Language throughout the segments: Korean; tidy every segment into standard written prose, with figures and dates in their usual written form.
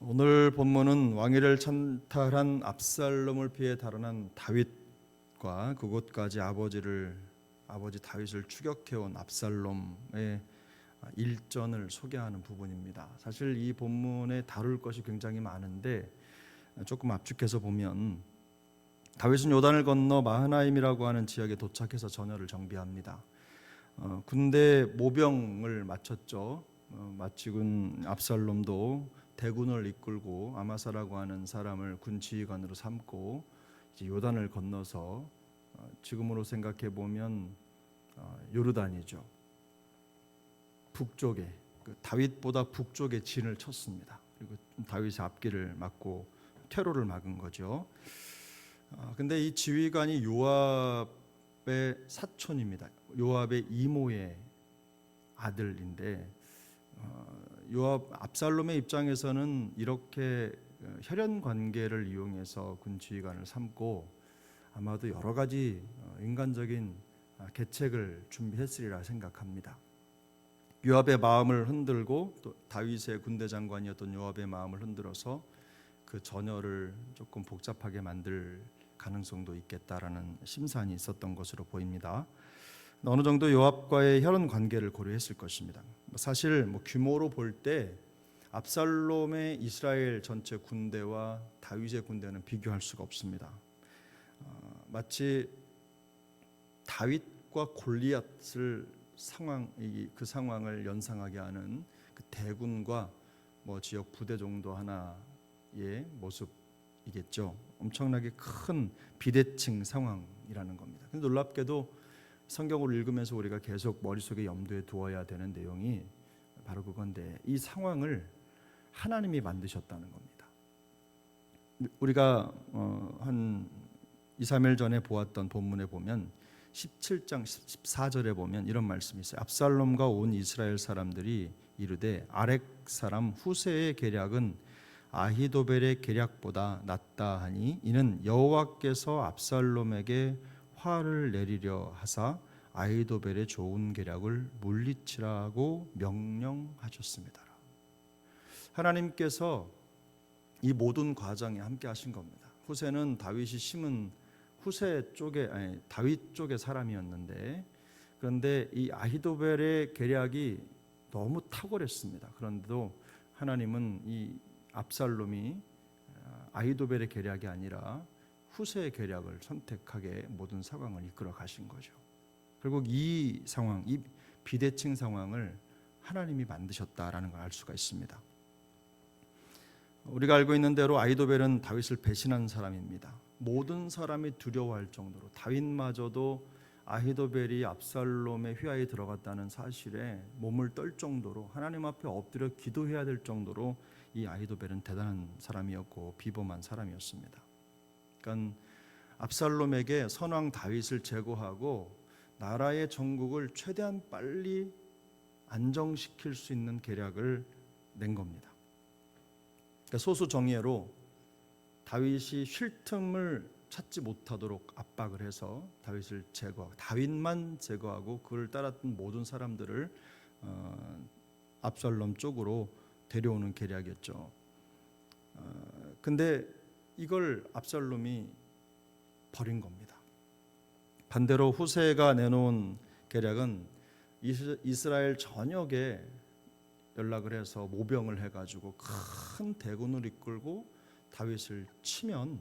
오늘 본문은 왕위를 찬탈한 압살롬을 피해 달아난 다윗과 그곳까지 아버지 다윗을 추격해온 압살롬의 일전을 소개하는 부분입니다. 사실 이 본문에 다룰 것이 굉장히 많은데 조금 압축해서 보면 다윗은 요단을 건너 마하나임이라고 하는 지역에 도착해서 전열을 정비합니다. 군대 모병을 마쳤죠. 마치군 압살롬도 대군을 이끌고 아마사라고 하는 사람을 군 지휘관으로 삼고 이제 요단을 건너서 지금으로 생각해 보면 요르단이죠. 북쪽에 다윗보다 북쪽에 진을 쳤습니다. 그리고 다윗의 앞길을 막고 퇴로를 막은 거죠. 근데 이 지휘관이 요압의 사촌입니다. 요압의 이모의 아들인데 요압 압살롬의 입장에서는 이렇게 혈연 관계를 이용해서 군 지휘관을 삼고 아마도 여러 가지 인간적인 계책을 준비했으리라 생각합니다. 요압의 마음을 흔들고 또 다윗의 군대 장관이었던 요압의 마음을 흔들어서 그 전열을 조금 복잡하게 만들 가능성도 있겠다라는 심산이 있었던 것으로 보입니다. 어느 정도 요압과의 혈연 관계를 고려했을 것입니다. 사실 규모로 볼 때 압살롬의 이스라엘 전체 군대와 다윗의 군대는 비교할 수가 없습니다. 마치 다윗과 골리앗을 그 상황을 연상하게 하는 그 대군과 지역 부대 정도 하나의 모습이겠죠. 엄청나게 큰 비대칭 상황이라는 겁니다. 근데 놀랍게도 성경을 읽으면서 우리가 계속 머릿속에 염두에 두어야 되는 내용이 바로 그건데 이 상황을 하나님이 만드셨다는 겁니다. 우리가 한 2, 3일 전에 보았던 본문에 보면 17장 14절에 보면 이런 말씀이 있어요. 압살롬과 온 이스라엘 사람들이 이르되 아렉 사람 후세의 계략은 아히도벨의 계략보다 낫다 하니 이는 여호와께서 압살롬에게 화를 내리려 하사 아히도벨의 좋은 계략을 물리치라고 명령하셨습니다. 하나님께서 이 모든 과정에 함께 하신 겁니다. 후세는 다윗이 심은 다윗 쪽의 사람이었는데 그런데 이 아히도벨의 계략이 너무 탁월했습니다. 그런데도 하나님은 이 압살롬이 아히도벨의 계략이 아니라 후세의 계략을 선택하게 모든 상황을 이끌어 가신 거죠. 결국 이 상황, 이 비대칭 상황을 하나님이 만드셨다라는 걸 알 수가 있습니다. 우리가 알고 있는 대로 아히도벨은 다윗을 배신한 사람입니다. 모든 사람이 두려워할 정도로 다윗마저도 아히도벨이 압살롬의 휘하에 들어갔다는 사실에 몸을 떨 정도로 하나님 앞에 엎드려 기도해야 될 정도로 이 아히도벨은 대단한 사람이었고 비범한 사람이었습니다. 그러니까 압살롬에게 선왕 다윗을 제거하고 나라의 전국을 최대한 빨리 안정시킬 수 있는 계략을 낸 겁니다. 그러니까 소수정예로 다윗이 쉴 틈을 찾지 못하도록 압박을 해서 다윗만 제거하고 그를 따랐던 모든 사람들을 압살롬 쪽으로 데려오는 계략이었죠. 근데 이걸 압살롬이 버린 겁니다. 반대로 후세가 내놓은 계략은 이스라엘 전역에 연락을 해서 모병을 해가지고 큰 대군을 이끌고 다윗을 치면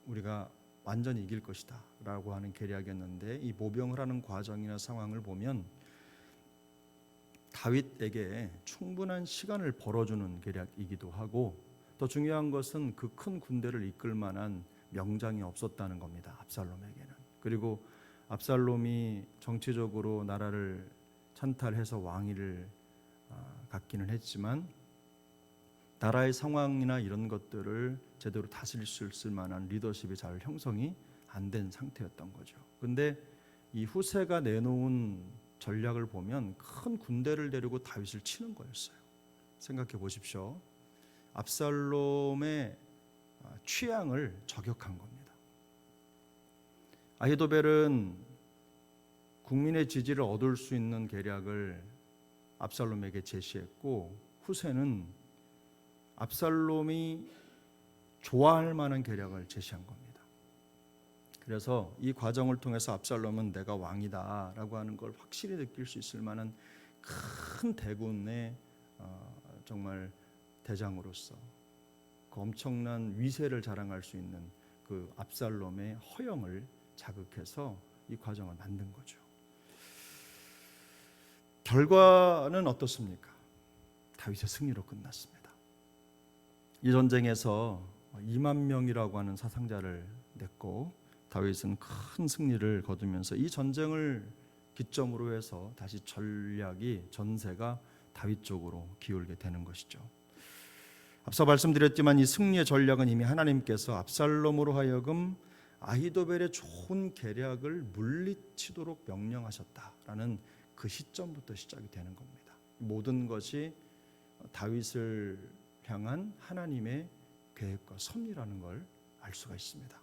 우리가 완전히 이길 것이다 라고 하는 계략이었는데 이 모병을 하는 과정이나 상황을 보면 다윗에게 충분한 시간을 벌어주는 계략이기도 하고 더 중요한 것은 그 큰 군대를 이끌 만한 명장이 없었다는 겁니다. 압살롬에게는. 그리고 압살롬이 정치적으로 나라를 찬탈해서 왕위를 갖기는 했지만 나라의 상황이나 이런 것들을 제대로 다스릴 수 있을 만한 리더십이 잘 형성이 안 된 상태였던 거죠. 그런데 이 후세가 내놓은 전략을 보면 큰 군대를 데리고 다윗을 치는 거였어요. 생각해 보십시오. 압살롬의 취향을 저격한 겁니다. 아히도벨은 국민의 지지를 얻을 수 있는 계략을 압살롬에게 제시했고 후세는 압살롬이 좋아할 만한 계략을 제시한 겁니다. 그래서 이 과정을 통해서 압살롬은 내가 왕이다라고 하는 걸 확실히 느낄 수 있을 만한 큰 대군의 정말 대장으로서 그 엄청난 위세를 자랑할 수 있는 그 압살롬의 허영을 자극해서 이 과정을 만든 거죠. 결과는 어떻습니까? 다윗의 승리로 끝났습니다. 이 전쟁에서 2만 명이라고 하는 사상자를 냈고 다윗은 큰 승리를 거두면서 이 전쟁을 기점으로 해서 다시 전세가 다윗 쪽으로 기울게 되는 것이죠. 앞서 말씀드렸지만 이 승리의 전략은 이미 하나님께서 압살롬으로 하여금 아히도벨의 좋은 계략을 물리치도록 명령하셨다라는 그 시점부터 시작이 되는 겁니다. 모든 것이 다윗을 향한 하나님의 계획과 섭리라는 걸 알 수가 있습니다.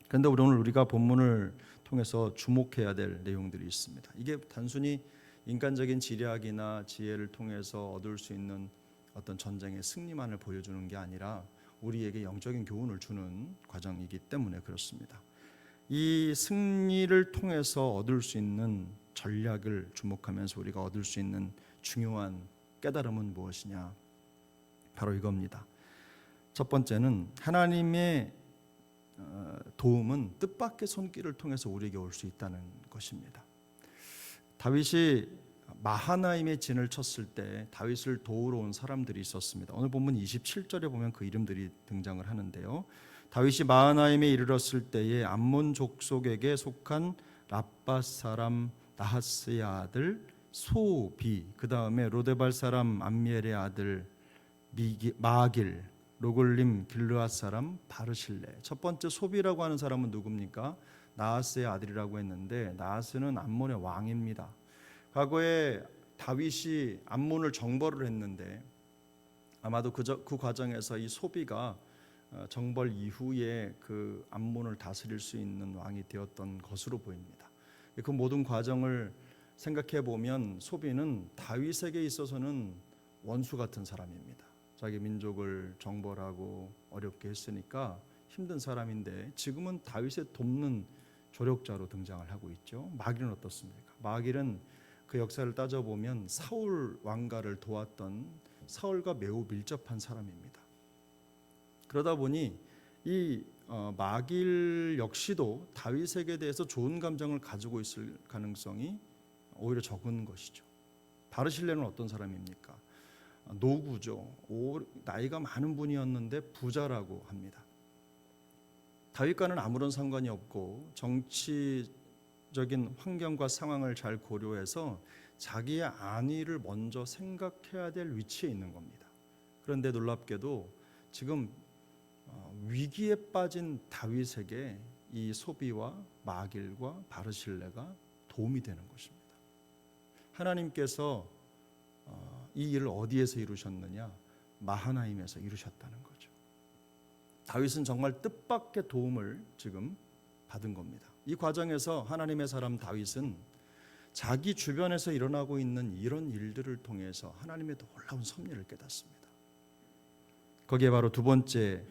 그런데 오늘 우리가 본문을 통해서 주목해야 될 내용들이 있습니다. 이게 단순히 인간적인 지략이나 지혜를 통해서 얻을 수 있는 어떤 전쟁의 승리만을 보여주는 게 아니라 우리에게 영적인 교훈을 주는 과정이기 때문에 그렇습니다. 이 승리를 통해서 얻을 수 있는 전략을 주목하면서 우리가 얻을 수 있는 중요한 깨달음은 무엇이냐? 바로 이겁니다. 첫 번째는 하나님의 도움은 뜻밖의 손길을 통해서 우리에게 올 수 있다는 것입니다. 다윗이 마하나임의 진을 쳤을 때 다윗을 도우러 온 사람들이 있었습니다. 오늘 본문 27절에 보면 그 이름들이 등장을 하는데요. 다윗이 마하나임에 이르렀을 때에 암몬 족속에게 속한 랍밧 사람 나하스의 아들 소비, 그 다음에 로데발 사람 암미엘의 아들 마길, 로골림 길르앗 사람 바르실레. 첫 번째 소비라고 하는 사람은 누굽니까? 나하스의 아들이라고 했는데 나하스는 암몬의 왕입니다. 과거에 다윗이 암몬을 정벌을 했는데 아마도 그 과정에서 이 소비가 정벌 이후에 그 암몬을 다스릴 수 있는 왕이 되었던 것으로 보입니다. 그 모든 과정을 생각해 보면 소비는 다윗에게 있어서는 원수 같은 사람입니다. 자기 민족을 정벌하고 어렵게 했으니까 힘든 사람인데 지금은 다윗을 돕는 조력자로 등장을 하고 있죠. 마길은 어떻습니까? 마길은 그 역사를 따져보면 사울 왕가를 도왔던 사울과 매우 밀접한 사람입니다. 그러다 보니 이 마길 역시도 다윗에게 대해서 좋은 감정을 가지고 있을 가능성이 오히려 적은 것이죠. 바르실레는 어떤 사람입니까? 노구죠. 나이가 많은 분이었는데 부자라고 합니다. 다윗과는 아무런 상관이 없고 정치적인 환경과 상황을 잘 고려해서 자기의 안위를 먼저 생각해야 될 위치에 있는 겁니다. 그런데 놀랍게도 지금 위기에 빠진 다윗에게 이 소비와 마길과 바르실레가 도움이 되는 것입니다. 하나님께서 이 일을 어디에서 이루셨느냐? 마하나임에서 이루셨다는 거죠. 다윗은 정말 뜻밖의 도움을 지금 받은 겁니다. 이 과정에서 하나님의 사람 다윗은 자기 주변에서 일어나고 있는 이런 일들을 통해서 하나님의 놀라운 섭리를 깨닫습니다. 거기에 바로 두 번째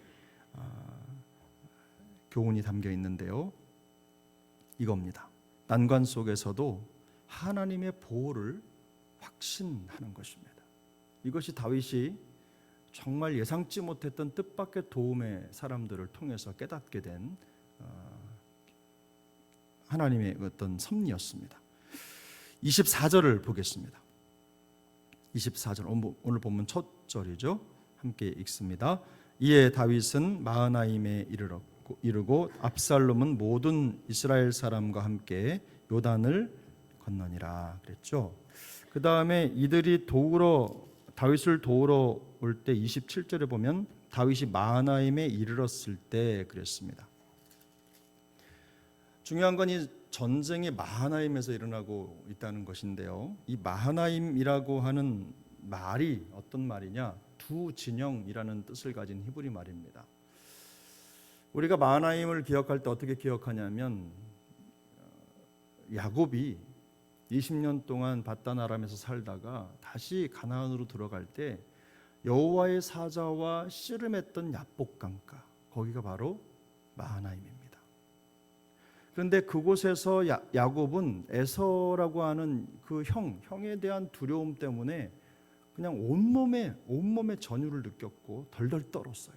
교훈이 담겨 있는데요. 이겁니다. 난관 속에서도 하나님의 보호를 확신하는 것입니다. 이것이 다윗이 정말 예상치 못했던 뜻밖의 도움의 사람들을 통해서 깨닫게 된 하나님의 어떤 섭리였습니다. 24절을 보겠습니다. 24절 오늘 본문 첫 절이죠. 함께 읽습니다. 이에 다윗은 마하나임에 이르고 압살롬은 모든 이스라엘 사람과 함께 요단을 건너니라 그랬죠. 그 다음에 이들이 다윗을 도우러 올 때 27절에 보면 다윗이 마하나임에 이르렀을 때 그랬습니다. 중요한 건 이 전쟁이 마하나임에서 일어나고 있다는 것인데요. 이 마하나임이라고 하는 말이 어떤 말이냐? 두 진영이라는 뜻을 가진 히브리 말입니다. 우리가 마하나임을 기억할 때 어떻게 기억하냐면 야곱이 20년 동안 밧단 아람에서 살다가 다시 가나안으로 들어갈 때 여호와의 사자와 씨름했던 야복강가, 거기가 바로 마하나임입니다. 그런데 그곳에서 야곱은 에서라고 하는 그 형에 대한 두려움 때문에 그냥 온몸에 전율을 느꼈고 덜덜 떨었어요.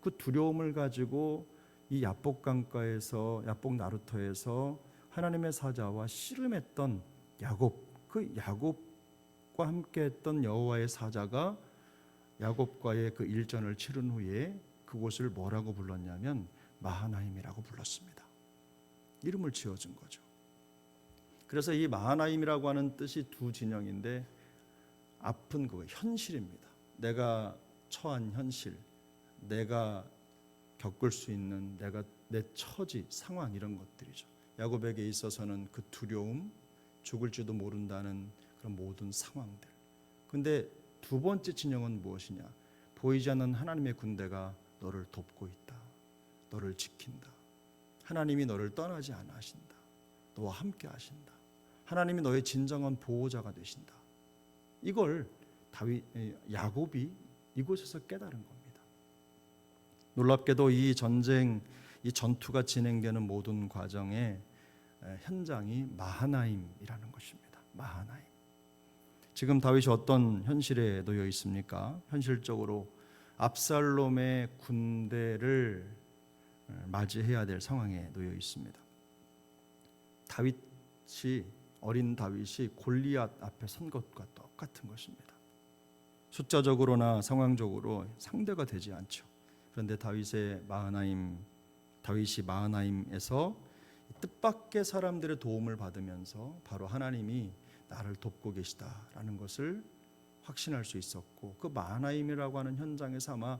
그 두려움을 가지고 이 야복강가에서, 야복 나루터에서 하나님의 사자와 씨름했던 그 야곱과 함께했던 여호와의 사자가 야곱과의 그 일전을 치른 후에 그곳을 뭐라고 불렀냐면 마하나임이라고 불렀습니다. 이름을 지어준 거죠. 그래서 이 마하나임이라고 하는 뜻이 두 진영인데, 앞은 그 현실입니다. 내가 처한 현실, 내가 겪을 수 있는 내 처지, 상황, 이런 것들이죠. 야곱에게 있어서는 그 두려움, 죽을지도 모른다는 그런 모든 상황들. 근데 두 번째 진영은 무엇이냐? 보이지 않는 하나님의 군대가 너를 돕고 있다. 너를 지킨다. 하나님이 너를 떠나지 않아 하신다. 너와 함께 하신다. 하나님이 너의 진정한 보호자가 되신다. 이걸 야곱이 이곳에서 깨달은 겁니다. 놀랍게도 이 전투가 진행되는 모든 과정의 현장이 마하나임이라는 것입니다. 마하나임. 지금 다윗이 어떤 현실에 놓여 있습니까? 현실적으로 압살롬의 군대를 맞이해야 될 상황에 놓여 있습니다. 어린 다윗이 골리앗 앞에 선 것과 똑같은 것입니다. 숫자적으로나 상황적으로 상대가 되지 않죠. 그런데 다윗이 마하나임에서 뜻밖의 사람들의 도움을 받으면서 바로 하나님이 나를 돕고 계시다라는 것을 확신할 수 있었고, 그 마하나임이라고 하는 현장에서 아마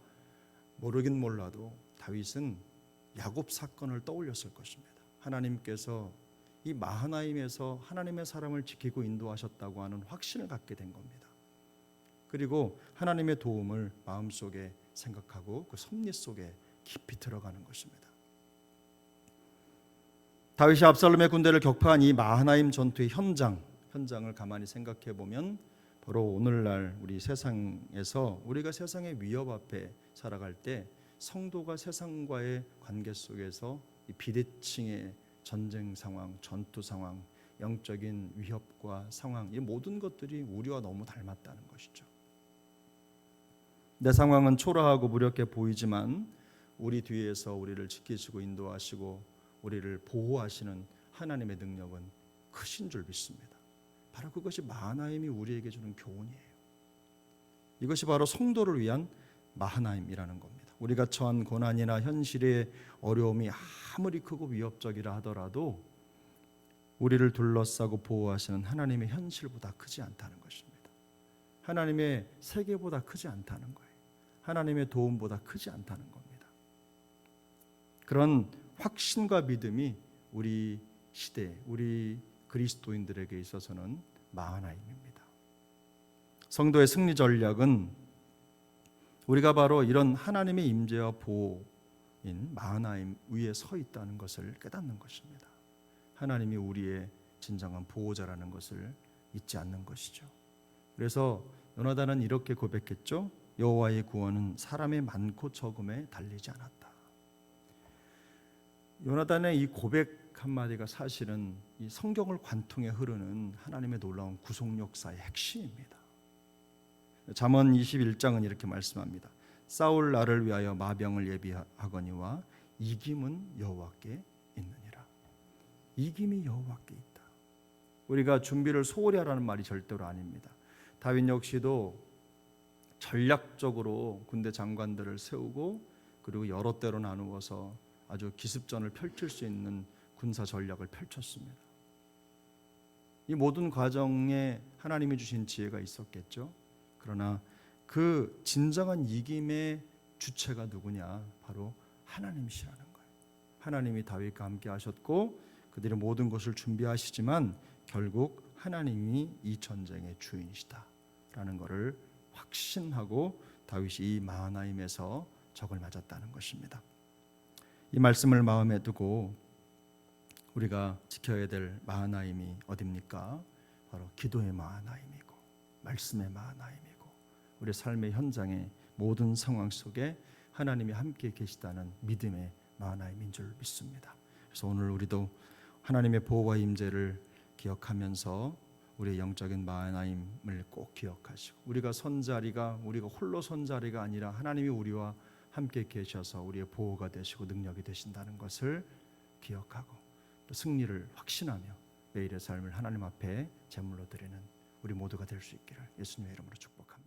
모르긴 몰라도 다윗은 야곱 사건을 떠올렸을 것입니다. 하나님께서 이 마하나임에서 하나님의 사람을 지키고 인도하셨다고 하는 확신을 갖게 된 겁니다. 그리고 하나님의 도움을 마음속에 생각하고 그 섭리 속에 깊이 들어가는 것입니다. 다윗이 압살롬의 군대를 격파한 이 마하나임 전투의 현장을 가만히 생각해 보면 바로 오늘날 우리 세상에서 우리가 세상의 위협 앞에 살아갈 때 성도가 세상과의 관계 속에서 이 비대칭의 전쟁 상황, 전투 상황, 영적인 위협과 상황, 이 모든 것들이 우리와 너무 닮았다는 것이죠. 내 상황은 초라하고 무력해 보이지만 우리 뒤에서 우리를 지키시고 인도하시고 우리를 보호하시는 하나님의 능력은 크신 줄 믿습니다. 바로 그것이 마하나임이 우리에게 주는 교훈이에요. 이것이 바로 성도를 위한 마하나임이라는 겁니다. 우리가 처한 고난이나 현실의 어려움이 아무리 크고 위협적이라 하더라도 우리를 둘러싸고 보호하시는 하나님의 현실보다 크지 않다는 것입니다. 하나님의 세계보다 크지 않다는 거예요. 하나님의 도움보다 크지 않다는 겁니다. 그런 확신과 믿음이 우리 시대, 우리 그리스도인들에게 있어서는 마하나임입니다. 성도의 승리 전략은 우리가 바로 이런 하나님의 임재와 보호인 마하나임 위에 서 있다는 것을 깨닫는 것입니다. 하나님이 우리의 진정한 보호자라는 것을 잊지 않는 것이죠. 그래서 요나단은 이렇게 고백했죠. 여호와의 구원은 사람의 많고 적음에 달리지 않았다. 요나단의 이 고백 한마디가 사실은 이 성경을 관통해 흐르는 하나님의 놀라운 구속 역사의 핵심입니다. 잠언 21장은 이렇게 말씀합니다. 싸울 날을 위하여 마병을 예비하거니와 이김은 여호와께 있느니라. 이김이 여호와께 있다. 우리가 준비를 소홀히 하라는 말이 절대로 아닙니다. 다윗 역시도 전략적으로 군대 장관들을 세우고 그리고 여러 때로 나누어서 아주 기습전을 펼칠 수 있는 군사 전략을 펼쳤습니다. 이 모든 과정에 하나님이 주신 지혜가 있었겠죠. 그러나 그 진정한 이김의 주체가 누구냐? 바로 하나님이시라는 거예요. 하나님이 다윗과 함께 하셨고 그들의 모든 것을 준비하시지만 결국 하나님이 이 전쟁의 주인이시다라는 것을 확신하고 다윗이 이 마하나임에서 적을 맞았다는 것입니다. 이 말씀을 마음에 두고 우리가 지켜야 될 마하나임이 어디입니까? 바로 기도의 마하나임이고 말씀의 마하나임이고 우리 삶의 현장의 모든 상황 속에 하나님이 함께 계시다는 믿음의 만나임인 줄 믿습니다. 그래서 오늘 우리도 하나님의 보호와 임재를 기억하면서 우리의 영적인 만나임을 꼭 기억하시고, 우리가 홀로 선 자리가 아니라 하나님이 우리와 함께 계셔서 우리의 보호가 되시고 능력이 되신다는 것을 기억하고 또 승리를 확신하며 매일의 삶을 하나님 앞에 제물로 드리는 우리 모두가 될 수 있기를 예수님의 이름으로 축복합니다.